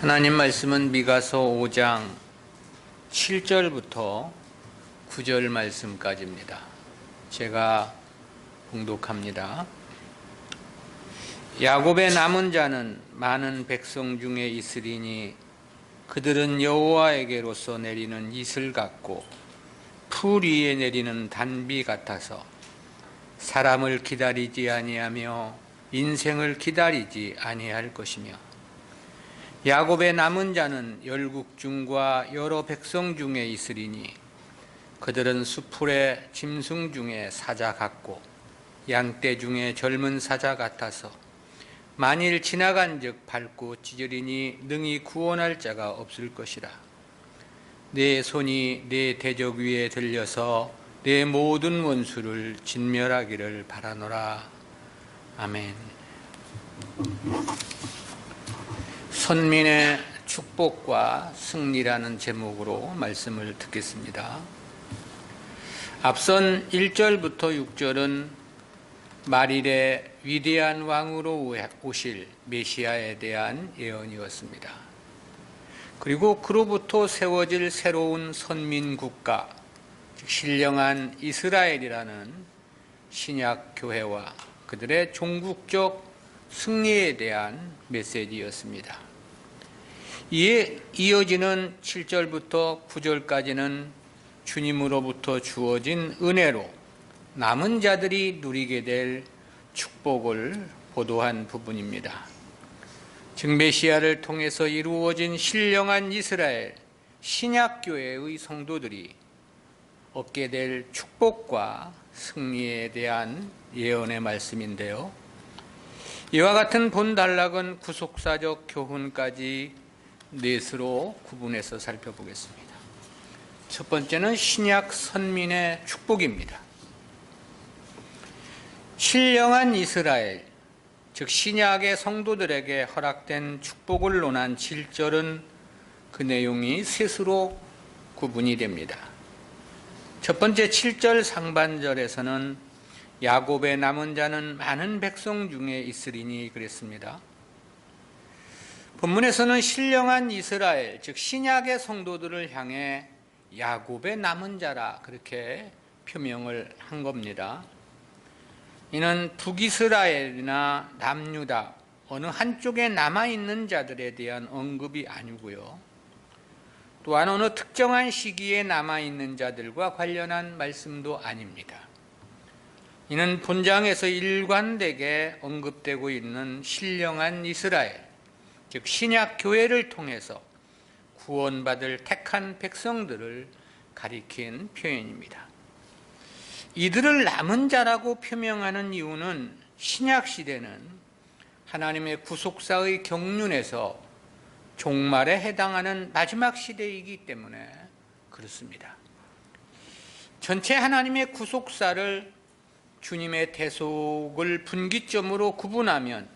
하나님 말씀은 미가서 5장 7절부터 9절 말씀까지입니다. 제가 봉독합니다. 야곱의 남은 자는 많은 백성 중에 있으리니 그들은 여호와에게로서 내리는 이슬 같고 풀 위에 내리는 단비 같아서 사람을 기다리지 아니하며 인생을 기다리지 아니할 것이며, 야곱의 남은 자는 열국 중과 여러 백성 중에 있으리니 그들은 수풀의 짐승 중에 사자 같고 양떼 중에 젊은 사자 같아서 만일 지나간즉 밟고 찢으리니 능히 구원할 자가 없을 것이라. 내 손이 내 대적 위에 들려서 내 모든 원수를 진멸하기를 바라노라. 아멘. 선민의 축복과 승리라는 제목으로 말씀을 듣겠습니다. 앞선 1절부터 6절은 말일의 위대한 왕으로 오실 메시아에 대한 예언이었습니다. 그리고 그로부터 세워질 새로운 선민국가, 즉 신령한 이스라엘이라는 신약교회와 그들의 종국적 승리에 대한 메시지였습니다. 이에 이어지는 7절부터 9절까지는 주님으로부터 주어진 은혜로 남은 자들이 누리게 될 축복을 보도한 부분입니다. 즉 메시아를 통해서 이루어진 신령한 이스라엘 신약교회의 성도들이 얻게 될 축복과 승리에 대한 예언의 말씀인데요. 이와 같은 본단락은 구속사적 교훈까지 넷으로 구분해서 살펴보겠습니다. 첫 번째는 신약 선민의 축복입니다. 신령한 이스라엘, 즉 신약의 성도들에게 허락된 축복을 논한 7절은 그 내용이 셋으로 구분이 됩니다. 첫 번째 7절 상반절에서는 야곱의 남은 자는 많은 백성 중에 있으리니 그랬습니다. 본문에서는 신령한 이스라엘, 즉 신약의 성도들을 향해 야곱의 남은 자라 그렇게 표명을 한 겁니다. 이는 북이스라엘이나 남유다 어느 한쪽에 남아있는 자들에 대한 언급이 아니고요, 또한 어느 특정한 시기에 남아있는 자들과 관련한 말씀도 아닙니다. 이는 본장에서 일관되게 언급되고 있는 신령한 이스라엘, 즉 신약교회를 통해서 구원받을 택한 백성들을 가리킨 표현입니다. 이들을 남은 자라고 표명하는 이유는 신약시대는 하나님의 구속사의 경륜에서 종말에 해당하는 마지막 시대이기 때문에 그렇습니다. 전체 하나님의 구속사를 주님의 대속을 분기점으로 구분하면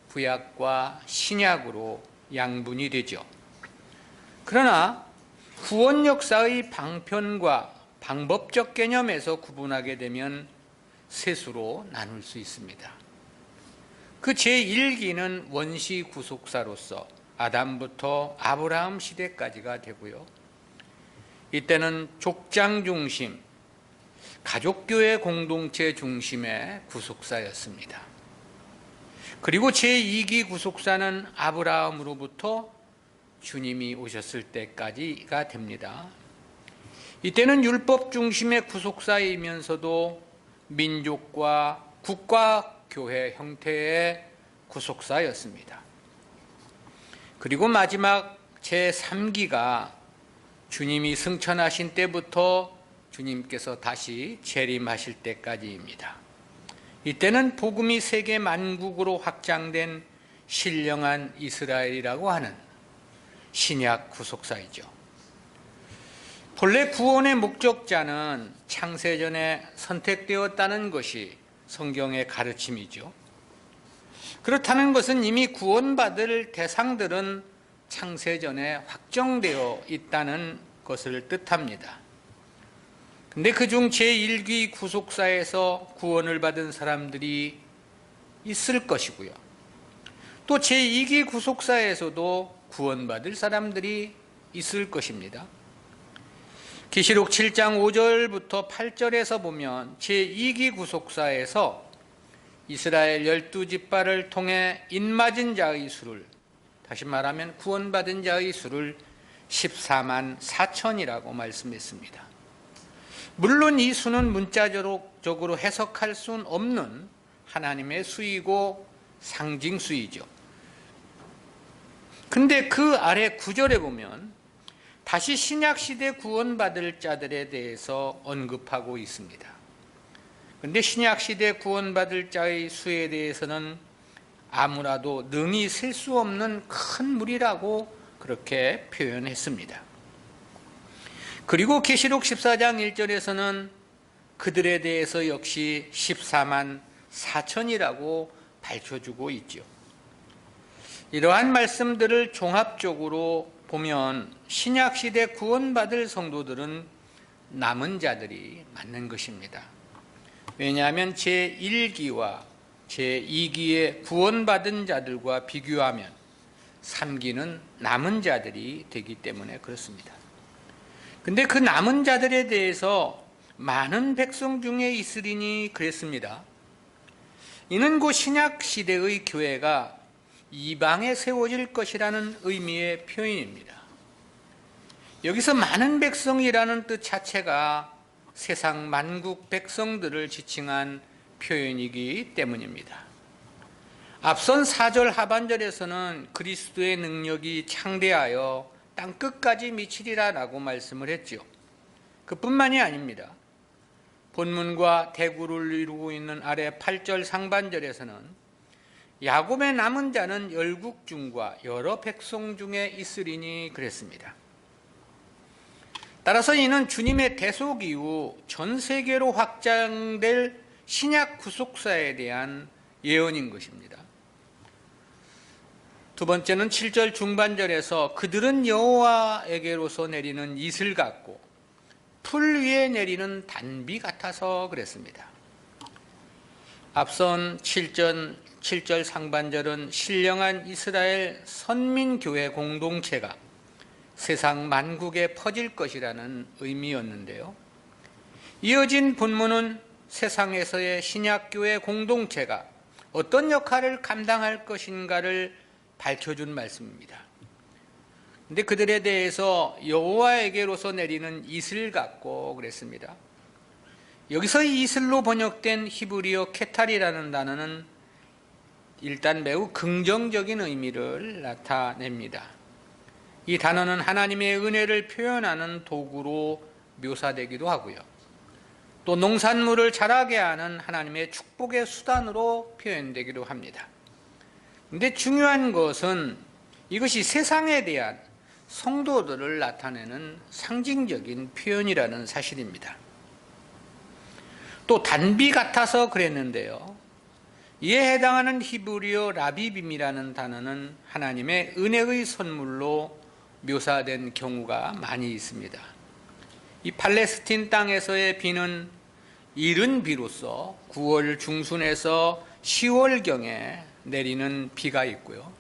구약과 신약으로 양분이 되죠. 그러나 구원 역사의 방편과 방법적 개념에서 구분하게 되면 셋으로 나눌 수 있습니다. 그 제1기는 원시 구속사로서 아담부터 아브라함 시대까지가 되고요. 이때는 족장 중심, 가족교회 공동체 중심의 구속사였습니다. 그리고 제2기 구속사는 아브라함으로부터 주님이 오셨을 때까지가 됩니다. 이때는 율법 중심의 구속사이면서도 민족과 국가교회 형태의 구속사였습니다. 그리고 마지막 제3기가 주님이 승천하신 때부터 주님께서 다시 재림하실 때까지입니다. 이때는 복음이 세계 만국으로 확장된 신령한 이스라엘이라고 하는 신약 구속사이죠. 본래 구원의 목적자는 창세전에 선택되었다는 것이 성경의 가르침이죠. 그렇다는 것은 이미 구원받을 대상들은 창세전에 확정되어 있다는 것을 뜻합니다. 근데 그중 제1기 구속사에서 구원을 받은 사람들이 있을 것이고요. 또 제2기 구속사에서도 구원받을 사람들이 있을 것입니다. 계시록 7장 5절부터 8절에서 보면 제2기 구속사에서 이스라엘 12지파를 통해 인맞은 자의 수를, 다시 말하면 구원받은 자의 수를 14만 4천이라고 말씀했습니다. 물론 이 수는 문자적으로 해석할 수는 없는 하나님의 수이고 상징수이죠. 근데 그 아래 9절에 보면 다시 신약시대 구원받을 자들에 대해서 언급하고 있습니다. 그런데 신약시대 구원받을 자의 수에 대해서는 아무라도 능히 셀 수 없는 큰 무리라고 그렇게 표현했습니다. 그리고 계시록 14장 1절에서는 그들에 대해서 역시 14만 4천이라고 밝혀주고 있죠. 이러한 말씀들을 종합적으로 보면 신약시대 구원받을 성도들은 남은 자들이 맞는 것입니다. 왜냐하면 제1기와 제2기의 구원받은 자들과 비교하면 3기는 남은 자들이 되기 때문에 그렇습니다. 근데 그 남은 자들에 대해서 많은 백성 중에 있으리니 그랬습니다. 이는 곧 신약시대의 교회가 이방에 세워질 것이라는 의미의 표현입니다. 여기서 많은 백성이라는 뜻 자체가 세상 만국 백성들을 지칭한 표현이기 때문입니다. 앞선 4절 하반절에서는 그리스도의 능력이 창대하여 땅끝까지 미치리라라고 말씀을 했죠. 그뿐만이 아닙니다. 본문과 대구를 이루고 있는 아래 8절 상반절에서는 야곱의 남은 자는 열국 중과 여러 백성 중에 있으리니 그랬습니다. 따라서 이는 주님의 대속 이후 전 세계로 확장될 신약 구속사에 대한 예언인 것입니다. 두 번째는 7절 중반절에서 그들은 여호와에게로서 내리는 이슬 같고 풀 위에 내리는 단비 같아서 그랬습니다. 앞선 7절 상반절은 신령한 이스라엘 선민교회 공동체가 세상 만국에 퍼질 것이라는 의미였는데요. 이어진 본문은 세상에서의 신약교회 공동체가 어떤 역할을 감당할 것인가를 밝혀준 말씀입니다. 그런데 그들에 대해서 여호와에게로서 내리는 이슬 같고 그랬습니다. 여기서 이 이슬로 번역된 히브리어 케탈이라는 단어는 일단 매우 긍정적인 의미를 나타냅니다. 이 단어는 하나님의 은혜를 표현하는 도구로 묘사되기도 하고요. 또 농산물을 자라게 하는 하나님의 축복의 수단으로 표현되기도 합니다. 그런데 중요한 것은 이것이 세상에 대한 성도들을 나타내는 상징적인 표현이라는 사실입니다. 또 단비 같아서 그랬는데요. 이에 해당하는 히브리어 라비빔이라는 단어는 하나님의 은혜의 선물로 묘사된 경우가 많이 있습니다. 이 팔레스틴 땅에서의 비는 이른 비로서 9월 중순에서 10월경에 내리는 비가 있고요.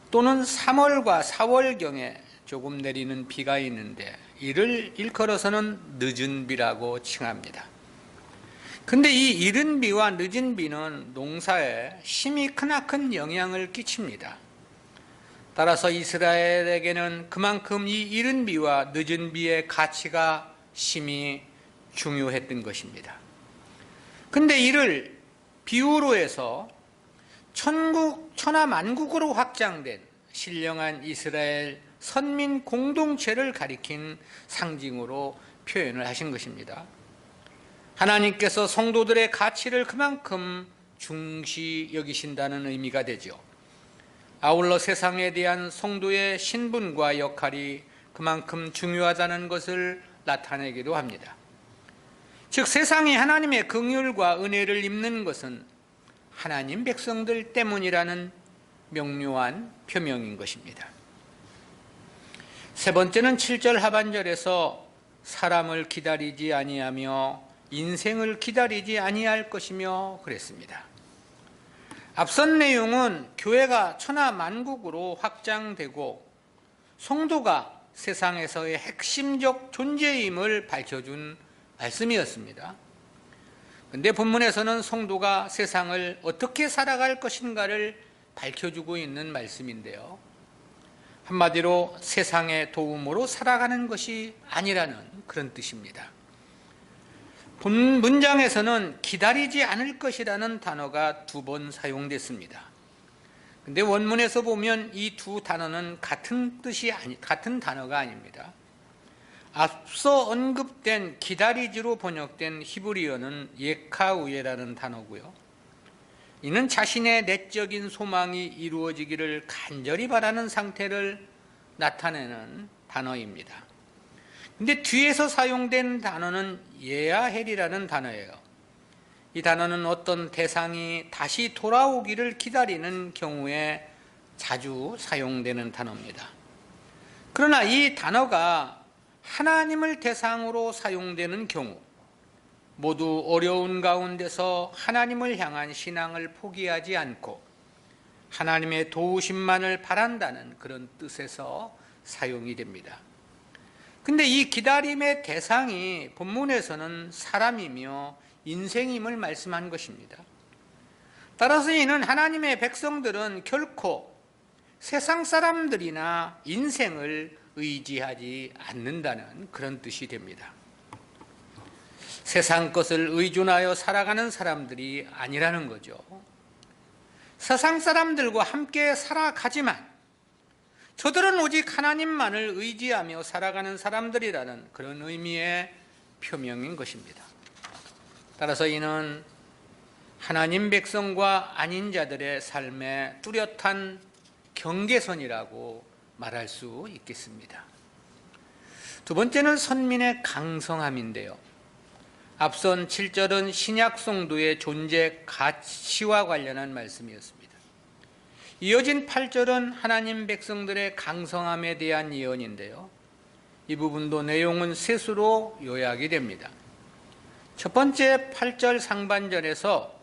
또는 3월과 4월경에 조금 내리는 비가 있는데 이를 일컬어서는 늦은 비라고 칭합니다. 근데 이 이른 비와 늦은 비는 농사에 심히 크나큰 영향을 끼칩니다. 따라서 이스라엘에게는 그만큼 이 이른 비와 늦은 비의 가치가 심히 중요했던 것입니다. 근데 이를 비유로 해서 천하만국으로 확장된 신령한 이스라엘 선민 공동체를 가리킨 상징으로 표현을 하신 것입니다. 하나님께서 성도들의 가치를 그만큼 중시 여기신다는 의미가 되죠. 아울러 세상에 대한 성도의 신분과 역할이 그만큼 중요하다는 것을 나타내기도 합니다. 즉 세상이 하나님의 긍휼과 은혜를 입는 것은 하나님 백성들 때문이라는 명료한 표명인 것입니다. 세 번째는 7절 하반절에서 사람을 기다리지 아니하며 인생을 기다리지 아니할 것이며 그랬습니다. 앞선 내용은 교회가 천하만국으로 확장되고 성도가 세상에서의 핵심적 존재임을 밝혀준 말씀이었습니다. 그런데 본문에서는 성도가 세상을 어떻게 살아갈 것인가를 밝혀주고 있는 말씀인데요. 한마디로 세상의 도움으로 살아가는 것이 아니라는 그런 뜻입니다. 본 문장에서는 기다리지 않을 것이라는 단어가 2번 사용됐습니다. 근데 원문에서 보면 이 두 단어는 같은 단어가 아닙니다. 앞서 언급된 기다리지로 번역된 히브리어는 예카우에라는 단어고요. 이는 자신의 내적인 소망이 이루어지기를 간절히 바라는 상태를 나타내는 단어입니다. 근데 뒤에서 사용된 단어는 예아헬이라는 단어예요. 이 단어는 어떤 대상이 다시 돌아오기를 기다리는 경우에 자주 사용되는 단어입니다. 그러나 이 단어가 하나님을 대상으로 사용되는 경우 모두 어려운 가운데서 하나님을 향한 신앙을 포기하지 않고 하나님의 도우심만을 바란다는 그런 뜻에서 사용이 됩니다. 근데 이 기다림의 대상이 본문에서는 사람이며 인생임을 말씀한 것입니다. 따라서 이는 하나님의 백성들은 결코 세상 사람들이나 인생을 의지하지 않는다는 그런 뜻이 됩니다. 세상 것을 의존하여 살아가는 사람들이 아니라는 거죠. 세상 사람들과 함께 살아가지만 저들은 오직 하나님만을 의지하며 살아가는 사람들이라는 그런 의미의 표명인 것입니다. 따라서 이는 하나님 백성과 아닌 자들의 삶의 뚜렷한 경계선이라고 말할 수 있겠습니다. 두 번째는 선민의 강성함인데요. 앞선 7절은 신약 성도의 존재 가치와 관련한 말씀이었습니다. 이어진 8절은 하나님 백성들의 강성함에 대한 예언인데요. 이 부분도 내용은 셋으로 요약이 됩니다. 첫 번째 8절 상반절에서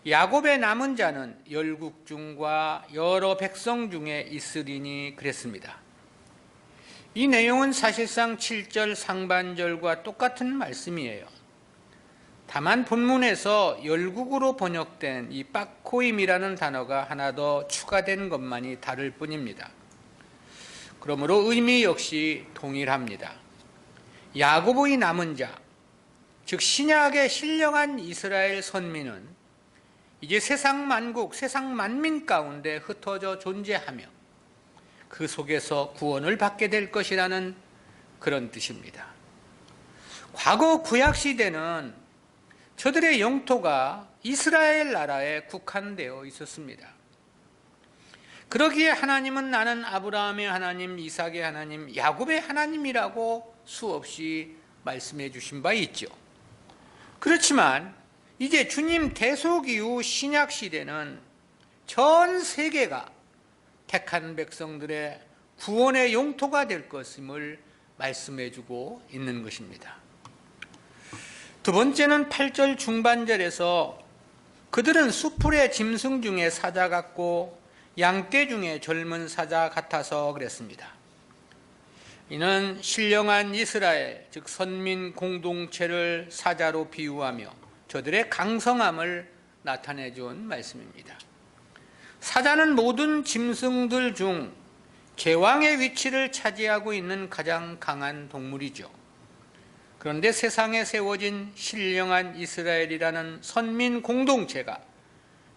야곱의 남은 자는 열국 중과 여러 백성 중에 있으리니 그랬습니다. 이 내용은 사실상 7절 상반절과 똑같은 말씀이에요. 다만 본문에서 열국으로 번역된 이 빡코임이라는 단어가 하나 더 추가된 것만이 다를 뿐입니다. 그러므로 의미 역시 동일합니다. 야곱의 남은 자, 즉 신약의 신령한 이스라엘 선민은 이제 세상 만국, 세상 만민 가운데 흩어져 존재하며 그 속에서 구원을 받게 될 것이라는 그런 뜻입니다. 과거 구약시대는 저들의 영토가 이스라엘 나라에 국한되어 있었습니다. 그러기에 하나님은 나는 아브라함의 하나님, 이삭의 하나님, 야곱의 하나님이라고 수없이 말씀해 주신 바 있죠. 그렇지만 이제 주님 대속 이후 신약 시대는 전 세계가 택한 백성들의 구원의 용토가 될 것임을 말씀해 주고 있는 것입니다. 두 번째는 8절 중반절에서 그들은 수풀의 짐승 중에 사자 같고 양떼 중에 젊은 사자 같아서 그랬습니다. 이는 신령한 이스라엘, 즉 선민 공동체를 사자로 비유하며 저들의 강성함을 나타내 준 말씀입니다. 사자는 모든 짐승들 중 제왕의 위치를 차지하고 있는 가장 강한 동물이죠. 그런데 세상에 세워진 신령한 이스라엘이라는 선민 공동체가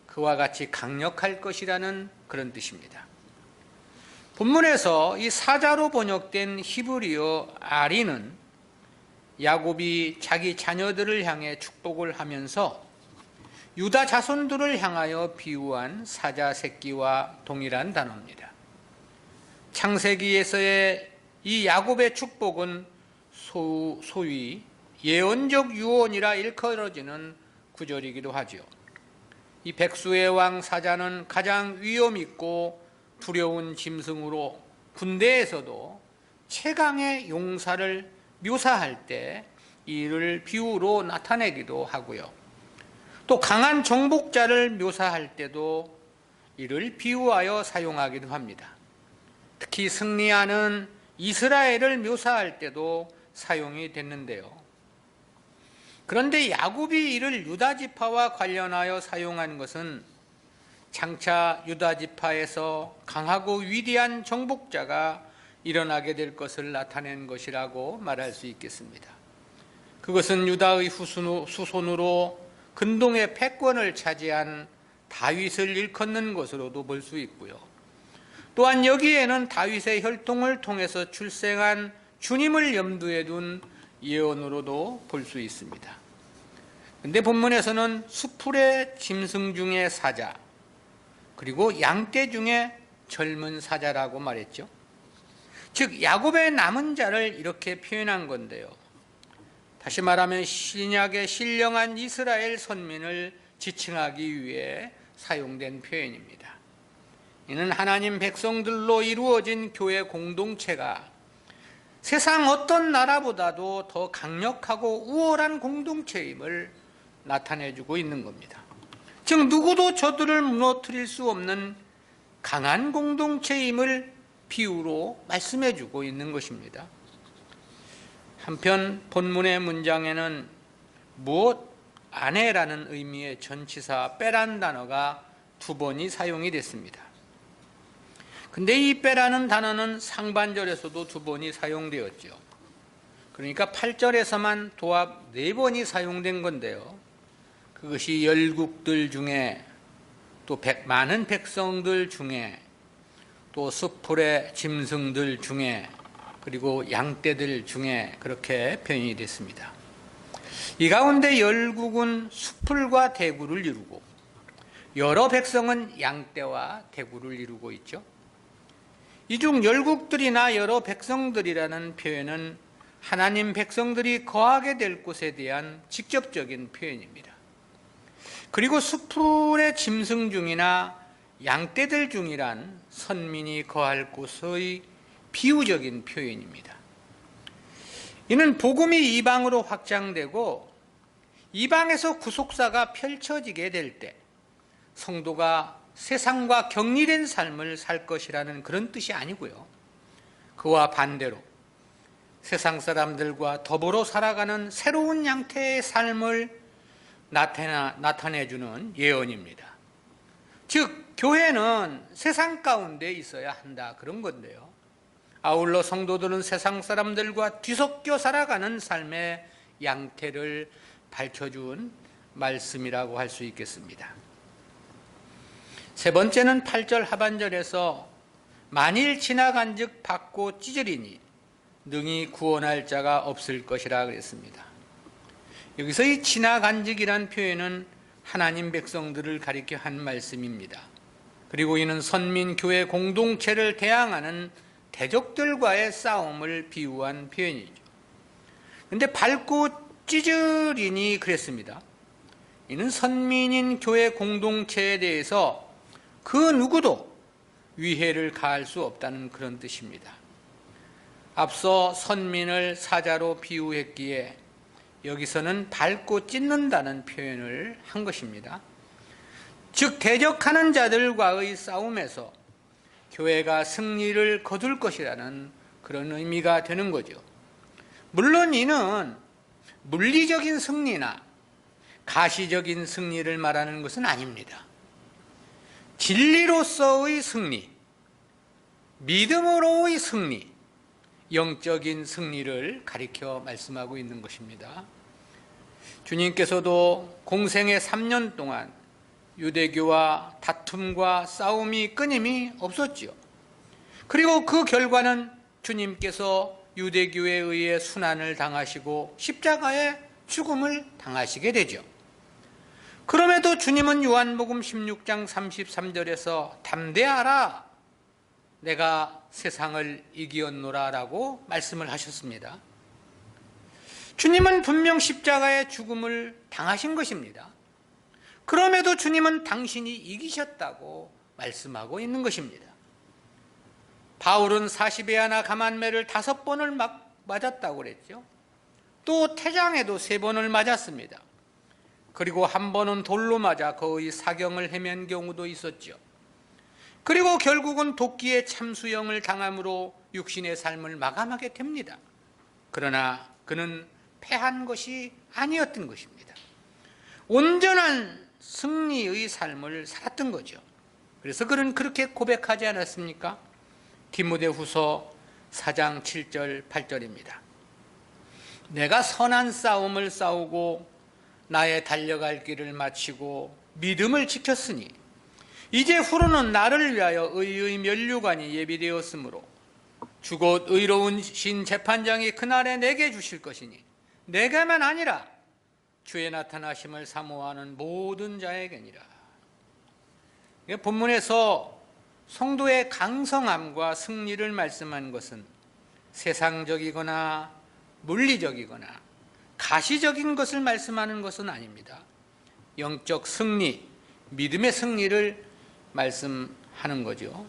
그와 같이 강력할 것이라는 그런 뜻입니다. 본문에서 이 사자로 번역된 히브리어 아리는 야곱이 자기 자녀들을 향해 축복을 하면서 유다 자손들을 향하여 비유한 사자 새끼와 동일한 단어입니다. 창세기에서의 이 야곱의 축복은 소위 예언적 유언이라 일컬어지는 구절이기도 하죠. 이 백수의 왕 사자는 가장 위험 있고 두려운 짐승으로 군대에서도 최강의 용사를 묘사할 때 이를 비유로 나타내기도 하고요. 또 강한 정복자를 묘사할 때도 이를 비유하여 사용하기도 합니다. 특히 승리하는 이스라엘을 묘사할 때도 사용이 됐는데요. 그런데 야곱이 이를 유다지파와 관련하여 사용한 것은 장차 유다지파에서 강하고 위대한 정복자가 일어나게 될 것을 나타낸 것이라고 말할 수 있겠습니다. 그것은 유다의 후손으로 근동의 패권을 차지한 다윗을 일컫는 것으로도 볼 수 있고요. 또한 여기에는 다윗의 혈통을 통해서 출생한 주님을 염두에 둔 예언으로도 볼 수 있습니다. 그런데 본문에서는 수풀의 짐승 중에 사자, 그리고 양떼 중에 젊은 사자라고 말했죠. 즉 야곱의 남은 자를 이렇게 표현한 건데요. 다시 말하면 신약의 신령한 이스라엘 선민을 지칭하기 위해 사용된 표현입니다. 이는 하나님 백성들로 이루어진 교회 공동체가 세상 어떤 나라보다도 더 강력하고 우월한 공동체임을 나타내주고 있는 겁니다. 즉 누구도 저들을 무너뜨릴 수 없는 강한 공동체임을 비유로 말씀해주고 있는 것입니다. 한편 본문의 문장에는 무엇 아내라는 의미의 전치사 빼란 단어가 2번이 사용이 됐습니다. 근데 이 빼라는 단어는 상반절에서도 2번이 사용되었죠. 그러니까 8절에서만 도합 4번이 사용된 건데요. 그것이 열국들 중에 또 많은 백성들 중에 또 수풀의 짐승들 중에 그리고 양떼들 중에 그렇게 표현이 됐습니다. 이 가운데 열국은 수풀과 대구를 이루고 여러 백성은 양떼와 대구를 이루고 있죠. 이 중 열국들이나 여러 백성들이라는 표현은 하나님 백성들이 거하게 될 곳에 대한 직접적인 표현입니다. 그리고 수풀의 짐승 중이나 양떼들 중이란 선민이 거할 곳의 비유적인 표현입니다. 이는 복음이 이방으로 확장되고 이방에서 구속사가 펼쳐지게 될 때 성도가 세상과 격리된 삶을 살 것이라는 그런 뜻이 아니고요. 그와 반대로 세상 사람들과 더불어 살아가는 새로운 양태의 삶을 나타내주는 예언입니다. 즉 교회는 세상 가운데 있어야 한다 그런 건데요. 아울러 성도들은 세상 사람들과 뒤섞여 살아가는 삶의 양태를 밝혀준 말씀이라고 할 수 있겠습니다. 세 번째는 8절 하반절에서 만일 지나간즉 받고 찢으리니 능히 구원할 자가 없을 것이라 그랬습니다. 여기서 이 지나간즉이란 표현은 하나님 백성들을 가리켜 한 말씀입니다. 그리고 이는 선민 교회 공동체를 대항하는 대적들과의 싸움을 비유한 표현이죠. 그런데 밟고 찢으리니 그랬습니다. 이는 선민인 교회 공동체에 대해서 그 누구도 위해를 가할 수 없다는 그런 뜻입니다. 앞서 선민을 사자로 비유했기에 여기서는 밟고 찢는다는 표현을 한 것입니다. 즉 대적하는 자들과의 싸움에서 교회가 승리를 거둘 것이라는 그런 의미가 되는 거죠. 물론 이는 물리적인 승리나 가시적인 승리를 말하는 것은 아닙니다. 진리로서의 승리, 믿음으로의 승리, 영적인 승리를 가리켜 말씀하고 있는 것입니다. 주님께서도 공생의 3년 동안 유대교와 다툼과 싸움이 끊임이 없었지요. 그리고 그 결과는 주님께서 유대교에 의해 순환을 당하시고 십자가의 죽음을 당하시게 되죠. 그럼에도 주님은 요한복음 16장 33절에서 담대하라 내가 세상을 이기었노라 라고 말씀을 하셨습니다. 주님은 분명 십자가의 죽음을 당하신 것입니다. 그럼에도 주님은 당신이 이기셨다고 말씀하고 있는 것입니다. 바울은 40에 하나 가만매를 5번을 맞았다고 그랬죠. 또 태장에도 3번을 맞았습니다. 그리고 한 번은 돌로 맞아 거의 사경을 헤맨 경우도 있었죠. 그리고 결국은 도끼의 참수형을 당함으로 육신의 삶을 마감하게 됩니다. 그러나 그는 패한 것이 아니었던 것입니다. 온전한 승리의 삶을 살았던 거죠. 그래서 그는 그렇게 고백하지 않았습니까? 디모데후서 4장 7절 8절입니다. 내가 선한 싸움을 싸우고 나의 달려갈 길을 마치고 믿음을 지켰으니 이제 후로는 나를 위하여 의의 면류관이 예비되었으므로 주곧 의로우신 재판장이 그날에 내게 주실 것이니 내게만 아니라 주의 나타나심을 사모하는 모든 자에게니라. 본문에서 성도의 강성함과 승리를 말씀한 것은 세상적이거나 물리적이거나 가시적인 것을 말씀하는 것은 아닙니다. 영적 승리, 믿음의 승리를 말씀하는 거죠.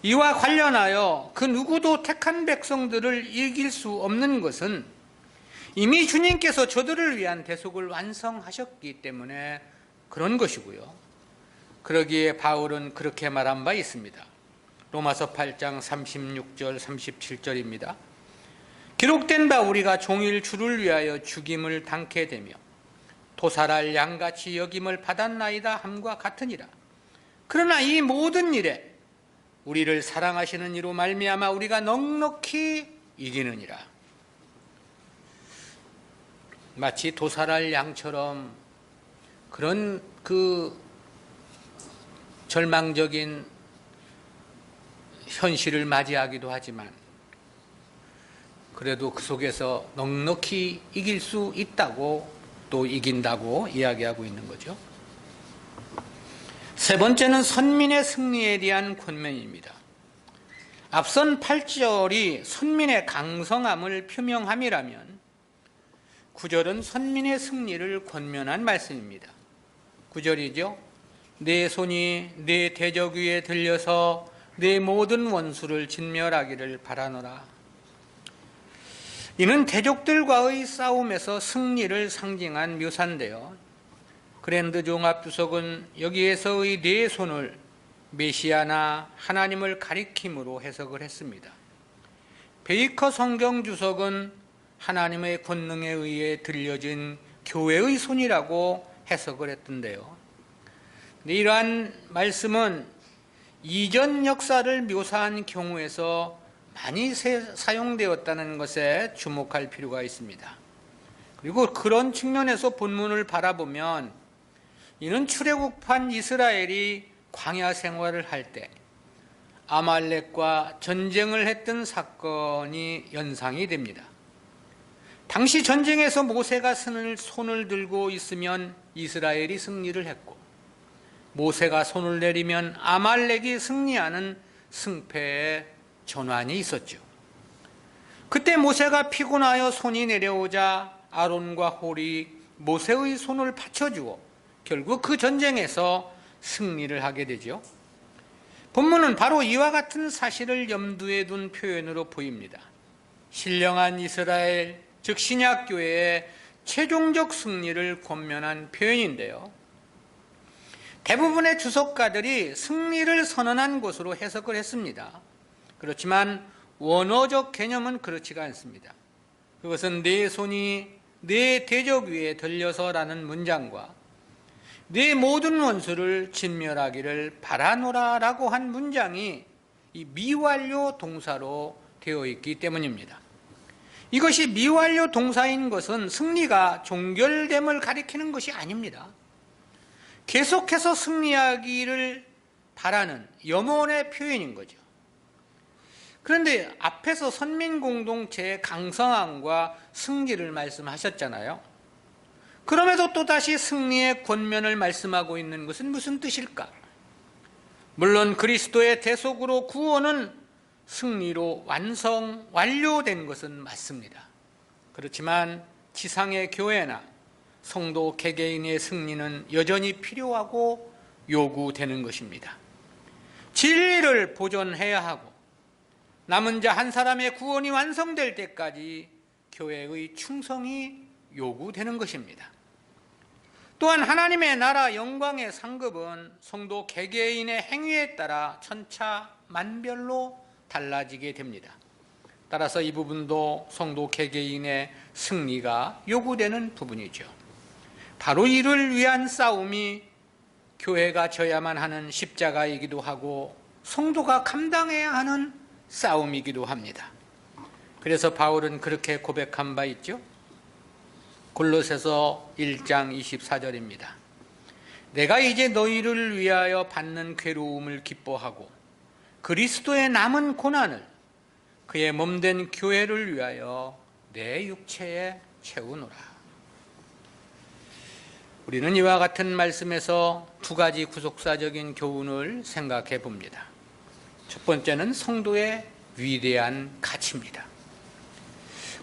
이와 관련하여 그 누구도 택한 백성들을 이길 수 없는 것은 이미 주님께서 저들을 위한 대속을 완성하셨기 때문에 그런 것이고요. 그러기에 바울은 그렇게 말한 바 있습니다. 로마서 8장 36절 37절입니다. 기록된 바 우리가 종일 주를 위하여 죽임을 당케 되며 도살할 양같이 여김을 받았나이다 함과 같으니라. 그러나 이 모든 일에 우리를 사랑하시는 이로 말미암아 우리가 넉넉히 이기느니라. 마치 도살할 양처럼 그런 절망적인 현실을 맞이하기도 하지만 그래도 그 속에서 넉넉히 이길 수 있다고 또 이긴다고 이야기하고 있는 거죠. 세 번째는 선민의 승리에 대한 권면입니다. 앞선 8절이 선민의 강성함을 표명함이라면 9절은 선민의 승리를 권면한 말씀입니다. 9절이죠. 내 손이 내 대적 위에 들려서 내 모든 원수를 진멸하기를 바라노라. 이는 대적들과의 싸움에서 승리를 상징한 묘사인데요. 그랜드 종합주석은 여기에서의 네 손을 메시아나 하나님을 가리킴으로 해석을 했습니다. 베이커 성경주석은 하나님의 권능에 의해 들려진 교회의 손이라고 해석을 했던데요. 이러한 말씀은 이전 역사를 묘사한 경우에서 많이 사용되었다는 것에 주목할 필요가 있습니다. 그리고 그런 측면에서 본문을 바라보면 이는 출애굽한 이스라엘이 광야 생활을 할 때 아말렉과 전쟁을 했던 사건이 연상이 됩니다. 당시 전쟁에서 모세가 손을 들고 있으면 이스라엘이 승리를 했고 모세가 손을 내리면 아말렉이 승리하는 승패의 전환이 있었죠. 그때 모세가 피곤하여 손이 내려오자 아론과 홀이 모세의 손을 받쳐주어 결국 그 전쟁에서 승리를 하게 되죠. 본문은 바로 이와 같은 사실을 염두에 둔 표현으로 보입니다. 신령한 이스라엘, 즉 신약교회의 최종적 승리를 권면한 표현인데요. 대부분의 주석가들이 승리를 선언한 것으로 해석을 했습니다. 그렇지만 원어적 개념은 그렇지가 않습니다. 그것은 내 손이 내 대적 위에 들려서라는 문장과 내 모든 원수를 진멸하기를 바라노라라고 한 문장이 이 미완료 동사로 되어 있기 때문입니다. 이것이 미완료 동사인 것은 승리가 종결됨을 가리키는 것이 아닙니다. 계속해서 승리하기를 바라는 염원의 표현인 거죠. 그런데 앞에서 선민공동체의 강성함과 승리를 말씀하셨잖아요. 그럼에도 또다시 승리의 권면을 말씀하고 있는 것은 무슨 뜻일까? 물론 그리스도의 대속으로 구원은 승리로 완료된 것은 맞습니다. 그렇지만 지상의 교회나 성도 개개인의 승리는 여전히 필요하고 요구되는 것입니다. 진리를 보존해야 하고 남은 자 한 사람의 구원이 완성될 때까지 교회의 충성이 요구되는 것입니다. 또한 하나님의 나라 영광의 상급은 성도 개개인의 행위에 따라 천차만별로 달라지게 됩니다. 따라서 이 부분도 성도 개개인의 승리가 요구되는 부분이죠. 바로 이를 위한 싸움이 교회가 져야만 하는 십자가이기도 하고 성도가 감당해야 하는 싸움이기도 합니다. 그래서 바울은 그렇게 고백한 바 있죠. 골로새서 1장 24절입니다. 내가 이제 너희를 위하여 받는 괴로움을 기뻐하고 그리스도의 남은 고난을 그의 몸된 교회를 위하여 내 육체에 채우노라. 우리는 이와 같은 말씀에서 두 가지 구속사적인 교훈을 생각해 봅니다. 첫 번째는 성도의 위대한 가치입니다.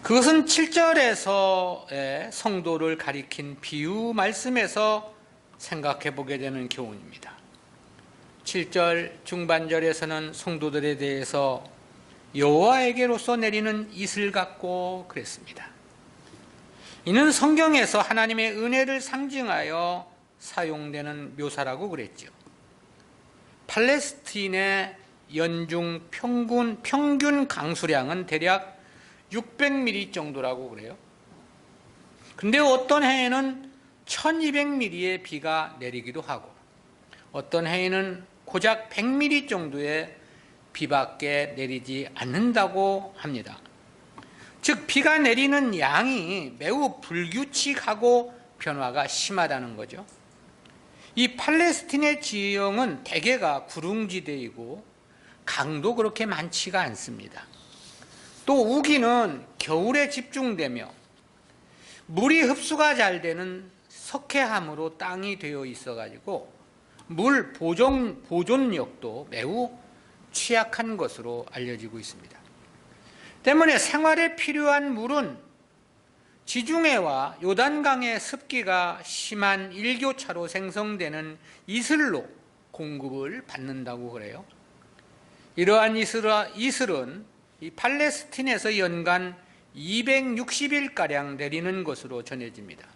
그것은 7절에서의 성도를 가리킨 비유 말씀에서 생각해 보게 되는 교훈입니다. 7절 중반절에서는 성도들에 대해서 여호와에게로서 내리는 이슬 같고 그랬습니다. 이는 성경에서 하나님의 은혜를 상징하여 사용되는 묘사라고 그랬죠. 팔레스틴의 연중 평균 강수량은 대략 600mm 정도라고 그래요. 근데 어떤 해에는 1200mm의 비가 내리기도 하고 어떤 해에는 고작 100mm 정도의 비밖에 내리지 않는다고 합니다. 즉 비가 내리는 양이 매우 불규칙하고 변화가 심하다는 거죠. 이 팔레스틴의 지형은 대개가 구릉지대이고 강도 그렇게 많지가 않습니다. 또 우기는 겨울에 집중되며 물이 흡수가 잘 되는 석회암으로 땅이 되어 있어가지고 물 보존력도 매우 취약한 것으로 알려지고 있습니다. 때문에 생활에 필요한 물은 지중해와 요단강의 습기가 심한 일교차로 생성되는 이슬로 공급을 받는다고 그래요. 이러한 이슬은 이 팔레스틴에서 연간 260일가량 내리는 것으로 전해집니다.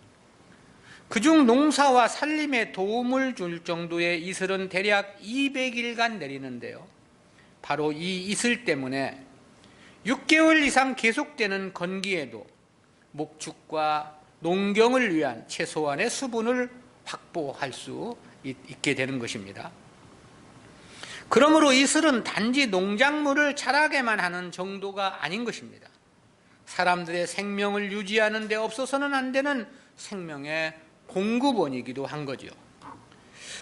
그중 농사와 살림에 도움을 줄 정도의 이슬은 대략 200일간 내리는데요. 바로 이 이슬 때문에 6개월 이상 계속되는 건기에도 목축과 농경을 위한 최소한의 수분을 확보할 수 있게 되는 것입니다. 그러므로 이슬은 단지 농작물을 자라게만 하는 정도가 아닌 것입니다. 사람들의 생명을 유지하는 데 없어서는 안 되는 생명의 공급원이기도 한 거죠.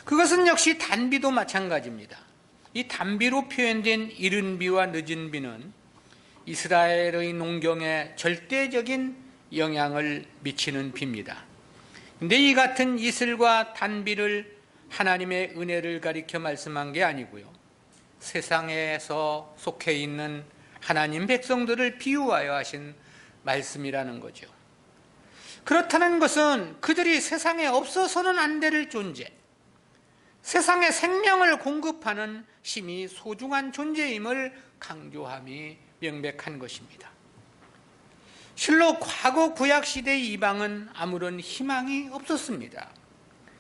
그것은 역시 단비도 마찬가지입니다. 이 단비로 표현된 이른 비와 늦은 비는 이스라엘의 농경에 절대적인 영향을 미치는 비입니다. 그런데 이 같은 이슬과 단비를 하나님의 은혜를 가리켜 말씀한 게 아니고요. 세상에서 속해 있는 하나님 백성들을 비유하여 하신 말씀이라는 거죠. 그렇다는 것은 그들이 세상에 없어서는 안 될 존재, 세상에 생명을 공급하는 심히 소중한 존재임을 강조함이 명백한 것입니다. 실로 과거 구약시대의 이방은 아무런 희망이 없었습니다.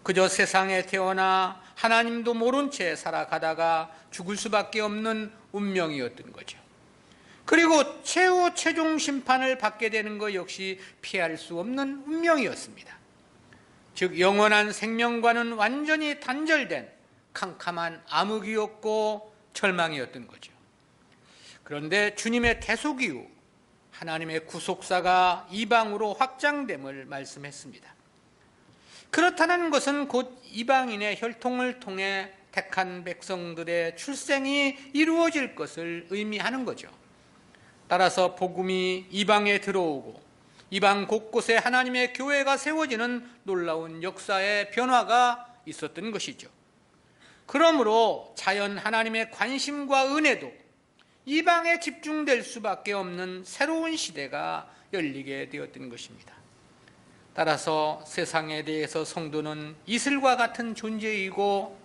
그저 세상에 태어나 하나님도 모른 채 살아가다가 죽을 수밖에 없는 운명이었던 거죠. 그리고 최종 심판을 받게 되는 것 역시 피할 수 없는 운명이었습니다. 즉 영원한 생명과는 완전히 단절된 캄캄한 암흑이었고 절망이었던 거죠. 그런데 주님의 대속 이후 하나님의 구속사가 이방으로 확장됨을 말씀했습니다. 그렇다는 것은 곧 이방인의 혈통을 통해 택한 백성들의 출생이 이루어질 것을 의미하는 거죠. 따라서 복음이 이방에 들어오고 이방 곳곳에 하나님의 교회가 세워지는 놀라운 역사의 변화가 있었던 것이죠. 그러므로 자연 하나님의 관심과 은혜도 이방에 집중될 수밖에 없는 새로운 시대가 열리게 되었던 것입니다. 따라서 세상에 대해서 성도는 이슬과 같은 존재이고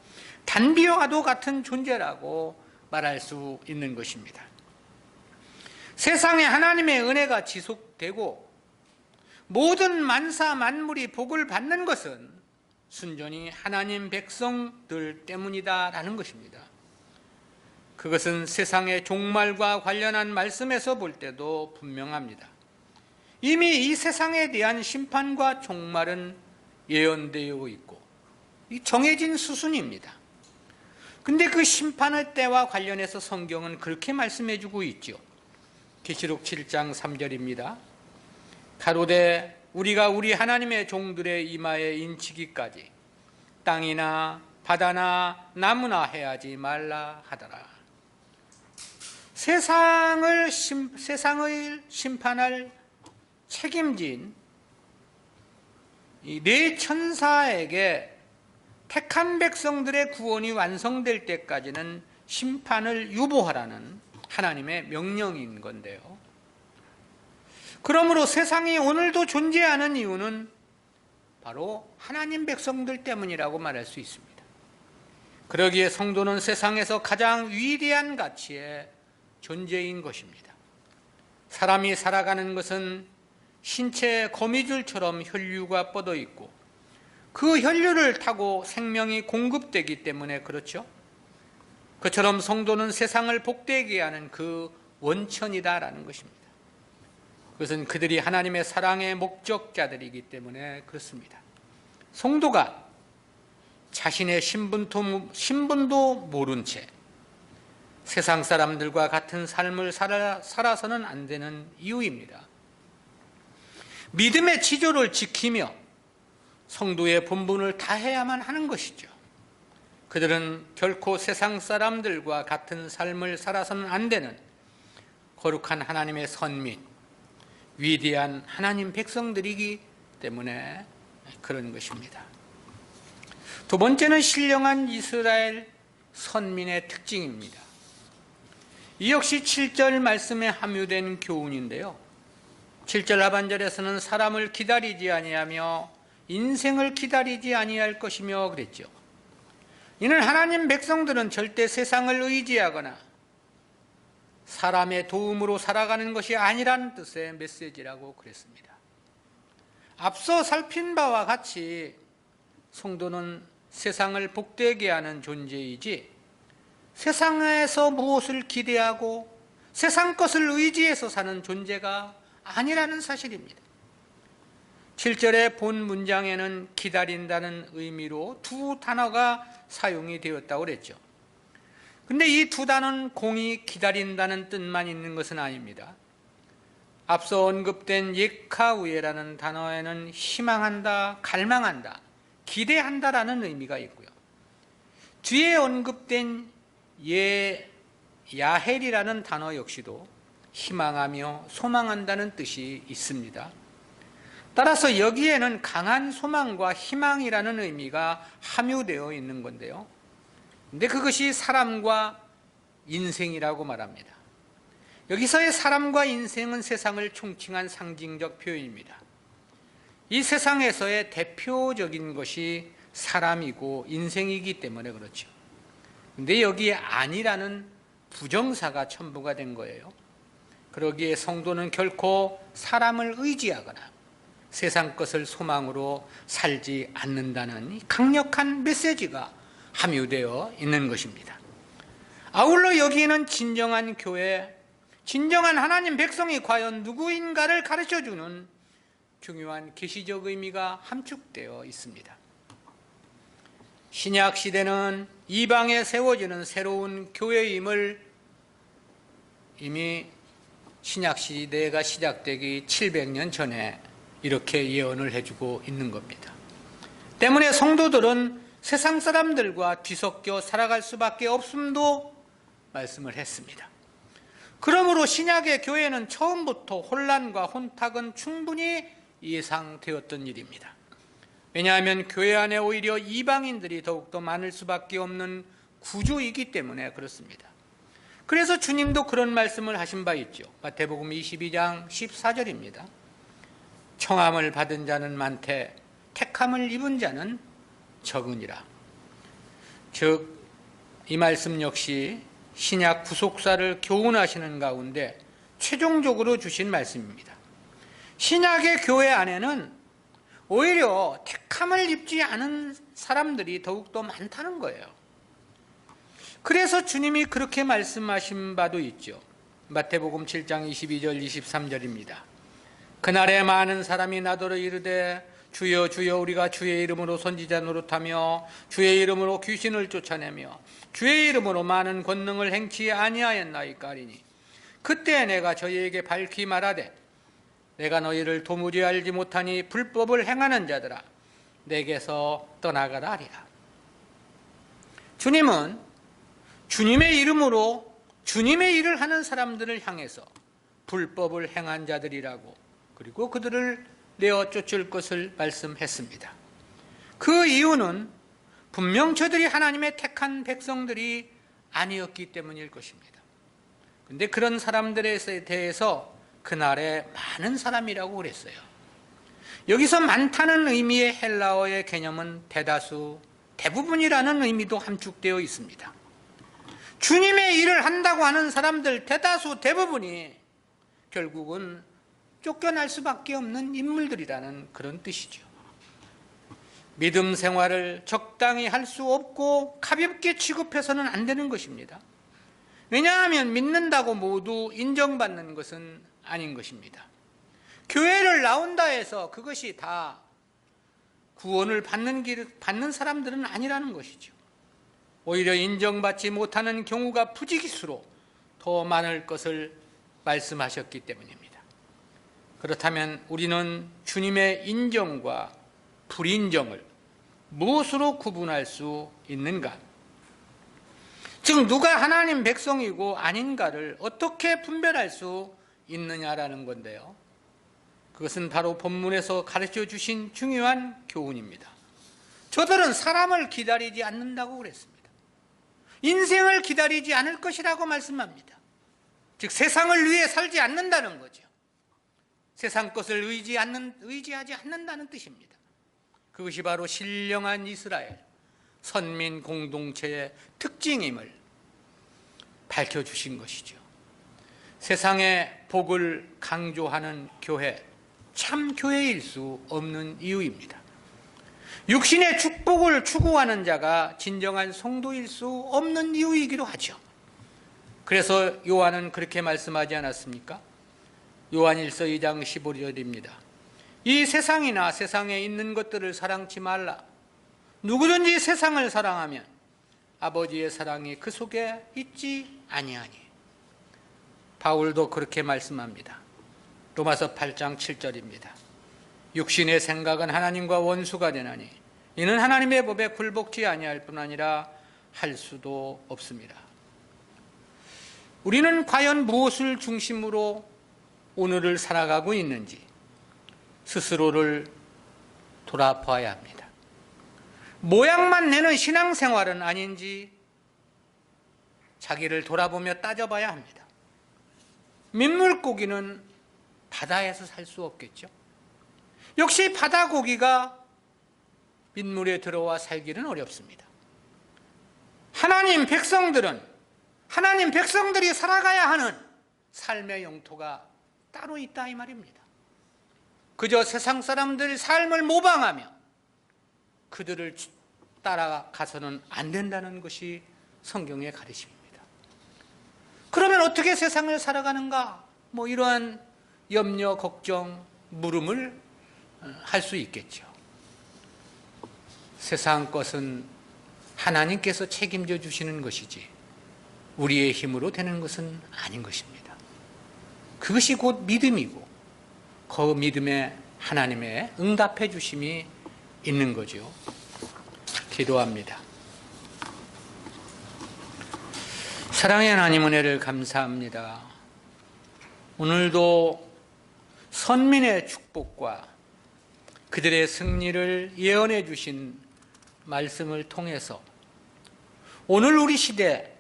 단비와도 같은 존재라고 말할 수 있는 것입니다. 세상에 하나님의 은혜가 지속되고 모든 만사 만물이 복을 받는 것은 순전히 하나님 백성들 때문이다라는 것입니다. 그것은 세상의 종말과 관련한 말씀에서 볼 때도 분명합니다. 이미 이 세상에 대한 심판과 종말은 예언되어 있고 정해진 수순입니다. 근데 그 심판의 때와 관련해서 성경은 그렇게 말씀해 주고 있죠. 계시록 7장 3절입니다. 가로되 우리가 우리 하나님의 종들의 이마에 인치기까지 땅이나 바다나 나무나 해하지 말라 하더라. 세상을 심판할 책임진 이 네 천사에게 택한 백성들의 구원이 완성될 때까지는 심판을 유보하라는 하나님의 명령인 건데요. 그러므로 세상이 오늘도 존재하는 이유는 바로 하나님 백성들 때문이라고 말할 수 있습니다. 그러기에 성도는 세상에서 가장 위대한 가치의 존재인 것입니다. 사람이 살아가는 것은 신체의 거미줄처럼 혈류가 뻗어 있고 그 혈류를 타고 생명이 공급되기 때문에 그렇죠. 그처럼 성도는 세상을 복되게 하는 그 원천이다라는 것입니다. 그것은 그들이 하나님의 사랑의 목적자들이기 때문에 그렇습니다. 성도가 자신의 신분도 모른 채 세상 사람들과 같은 삶을 살아서는 안 되는 이유입니다. 믿음의 지조를 지키며 성도의 본분을 다해야만 하는 것이죠. 그들은 결코 세상 사람들과 같은 삶을 살아서는 안 되는 거룩한 하나님의 선민, 위대한 하나님 백성들이기 때문에 그런 것입니다. 두 번째는 신령한 이스라엘 선민의 특징입니다. 이 역시 7절 말씀에 함유된 교훈인데요. 7절 하반절에서는 사람을 기다리지 아니하며 인생을 기다리지 아니할 것이며 그랬죠. 이는 하나님 백성들은 절대 세상을 의지하거나 사람의 도움으로 살아가는 것이 아니라는 뜻의 메시지라고 그랬습니다. 앞서 살핀 바와 같이 성도는 세상을 복되게 하는 존재이지 세상에서 무엇을 기대하고 세상 것을 의지해서 사는 존재가 아니라는 사실입니다. 7절의 본 문장에는 기다린다는 의미로 두 단어가 사용이 되었다고 그랬죠. 근데 이 두 단어는 공이 기다린다는 뜻만 있는 것은 아닙니다. 앞서 언급된 예카우에라는 단어에는 희망한다, 갈망한다, 기대한다라는 의미가 있고요. 뒤에 언급된 야헬이라는 단어 역시도 희망하며 소망한다는 뜻이 있습니다. 따라서 여기에는 강한 소망과 희망이라는 의미가 함유되어 있는 건데요. 근데 그것이 사람과 인생이라고 말합니다. 여기서의 사람과 인생은 세상을 총칭한 상징적 표현입니다. 이 세상에서의 대표적인 것이 사람이고 인생이기 때문에 그렇죠. 근데 여기에 아니라는 부정사가 첨부가 된 거예요. 그러기에 성도는 결코 사람을 의지하거나 세상 것을 소망으로 살지 않는다는 강력한 메시지가 함유되어 있는 것입니다. 아울러 여기에는 진정한 교회, 진정한 하나님 백성이 과연 누구인가를 가르쳐주는 중요한 계시적 의미가 함축되어 있습니다. 신약 시대는 이방에 세워지는 새로운 교회임을 이미 신약 시대가 시작되기 700년 전에 이렇게 예언을 해주고 있는 겁니다. 때문에 성도들은 세상 사람들과 뒤섞여 살아갈 수밖에 없음도 말씀을 했습니다. 그러므로 신약의 교회는 처음부터 혼란과 혼탁은 충분히 예상되었던 일입니다. 왜냐하면 교회 안에 오히려 이방인들이 더욱더 많을 수밖에 없는 구조이기 때문에 그렇습니다. 그래서 주님도 그런 말씀을 하신 바 있죠. 마태복음 22장 14절입니다. 청함을 받은 자는 많되 택함을 입은 자는 적으니라. 즉 이 말씀 역시 신약 부속사를 교훈하시는 가운데 최종적으로 주신 말씀입니다. 신약의 교회 안에는 오히려 택함을 입지 않은 사람들이 더욱더 많다는 거예요. 그래서 주님이 그렇게 말씀하신 바도 있죠. 마태복음 7장 22절 23절입니다. 그날에 많은 사람이 나더러 이르되 주여 주여 우리가 주의 이름으로 선지자 노릇하며 주의 이름으로 귀신을 쫓아내며 주의 이름으로 많은 권능을 행치 아니하였나이까 하리니 그때 내가 저희에게 밝히 말하되 내가 너희를 도무지 알지 못하니 불법을 행하는 자들아 내게서 떠나가라 하리라. 주님은 주님의 이름으로 주님의 일을 하는 사람들을 향해서 불법을 행한 자들이라고 그리고 그들을 내어 쫓을 것을 말씀했습니다. 그 이유는 분명 저들이 하나님의 택한 백성들이 아니었기 때문일 것입니다. 그런데 그런 사람들에 대해서 그날에 많은 사람이라고 그랬어요. 여기서 많다는 의미의 헬라어의 개념은 대다수, 대부분이라는 의미도 함축되어 있습니다. 주님의 일을 한다고 하는 사람들 대다수, 대부분이 결국은 쫓겨날 수밖에 없는 인물들이라는 그런 뜻이죠. 믿음 생활을 적당히 할 수 없고 가볍게 취급해서는 안 되는 것입니다. 왜냐하면 믿는다고 모두 인정받는 것은 아닌 것입니다. 교회를 나온다 해서 그것이 다 구원을 받는 사람들은 아니라는 것이죠. 오히려 인정받지 못하는 경우가 부지기수로 더 많을 것을 말씀하셨기 때문입니다. 그렇다면 우리는 주님의 인정과 불인정을 무엇으로 구분할 수 있는가? 즉 누가 하나님 백성이고 아닌가를 어떻게 분별할 수 있느냐라는 건데요. 그것은 바로 본문에서 가르쳐 주신 중요한 교훈입니다. 저들은 사람을 기다리지 않는다고 그랬습니다. 인생을 기다리지 않을 것이라고 말씀합니다. 즉 세상을 위해 살지 않는다는 거죠. 세상 것을 의지하지 않는다는 뜻입니다. 그것이 바로 신령한 이스라엘, 선민 공동체의 특징임을 밝혀주신 것이죠. 세상의 복을 강조하는 교회, 참 교회일 수 없는 이유입니다. 육신의 축복을 추구하는 자가 진정한 성도일 수 없는 이유이기도 하죠. 그래서 요한은 그렇게 말씀하지 않았습니까? 요한 1서 2장 15절입니다. 이 세상이나 세상에 있는 것들을 사랑치 말라. 누구든지 세상을 사랑하면 아버지의 사랑이 그 속에 있지 아니하니. 바울도 그렇게 말씀합니다. 로마서 8장 7절입니다. 육신의 생각은 하나님과 원수가 되나니 이는 하나님의 법에 굴복지 아니할 뿐 아니라 할 수도 없습니다. 우리는 과연 무엇을 중심으로 오늘을 살아가고 있는지 스스로를 돌아봐야 합니다. 모양만 내는 신앙생활은 아닌지 자기를 돌아보며 따져봐야 합니다. 민물고기는 바다에서 살 수 없겠죠. 역시 바다고기가 민물에 들어와 살기는 어렵습니다. 하나님 백성들이 살아가야 하는 삶의 영토가 따로 있다 이 말입니다. 그저 세상 사람들 삶을 모방하며 그들을 따라가서는 안 된다는 것이 성경의 가르침입니다. 그러면 어떻게 세상을 살아가는가? 이러한 염려, 걱정, 물음을 할 수 있겠죠. 세상 것은 하나님께서 책임져 주시는 것이지 우리의 힘으로 되는 것은 아닌 것입니다. 그것이 곧 믿음이고 그 믿음에 하나님의 응답해 주심이 있는 거죠. 기도합니다. 사랑의 하나님 은혜를 감사합니다. 오늘도 선민의 축복과 그들의 승리를 예언해 주신 말씀을 통해서 오늘 우리 시대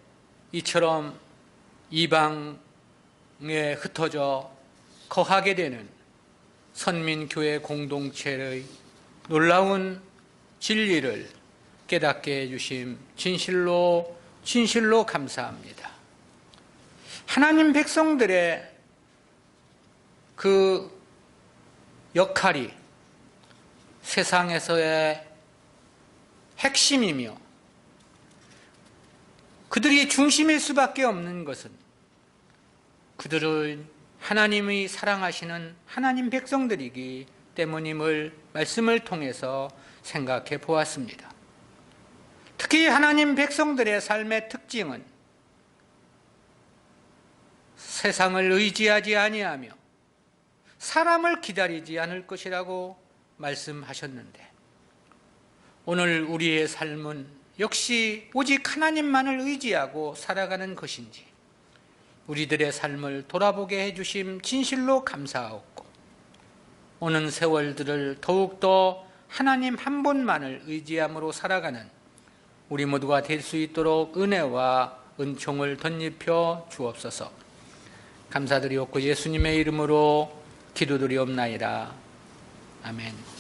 이처럼 이방에 흩어져 거하게 되는 선민교회 공동체의 놀라운 진리를 깨닫게 해주심 진실로 감사합니다. 하나님 백성들의 그 역할이 세상에서의 핵심이며 그들이 중심일 수밖에 없는 것은 그들은 하나님이 사랑하시는 하나님 백성들이기 때문임을 말씀을 통해서 생각해 보았습니다. 특히 하나님 백성들의 삶의 특징은 세상을 의지하지 아니하며 사람을 기다리지 않을 것이라고 말씀하셨는데, 오늘 우리의 삶은 역시 오직 하나님만을 의지하고 살아가는 것인지 우리들의 삶을 돌아보게 해주심 진실로 감사하옵고, 오는 세월들을 더욱더 하나님 한 분만을 의지함으로 살아가는 우리 모두가 될 수 있도록 은혜와 은총을 덧입혀 주옵소서. 감사드리옵고 예수님의 이름으로 기도드리옵나이다. 아멘.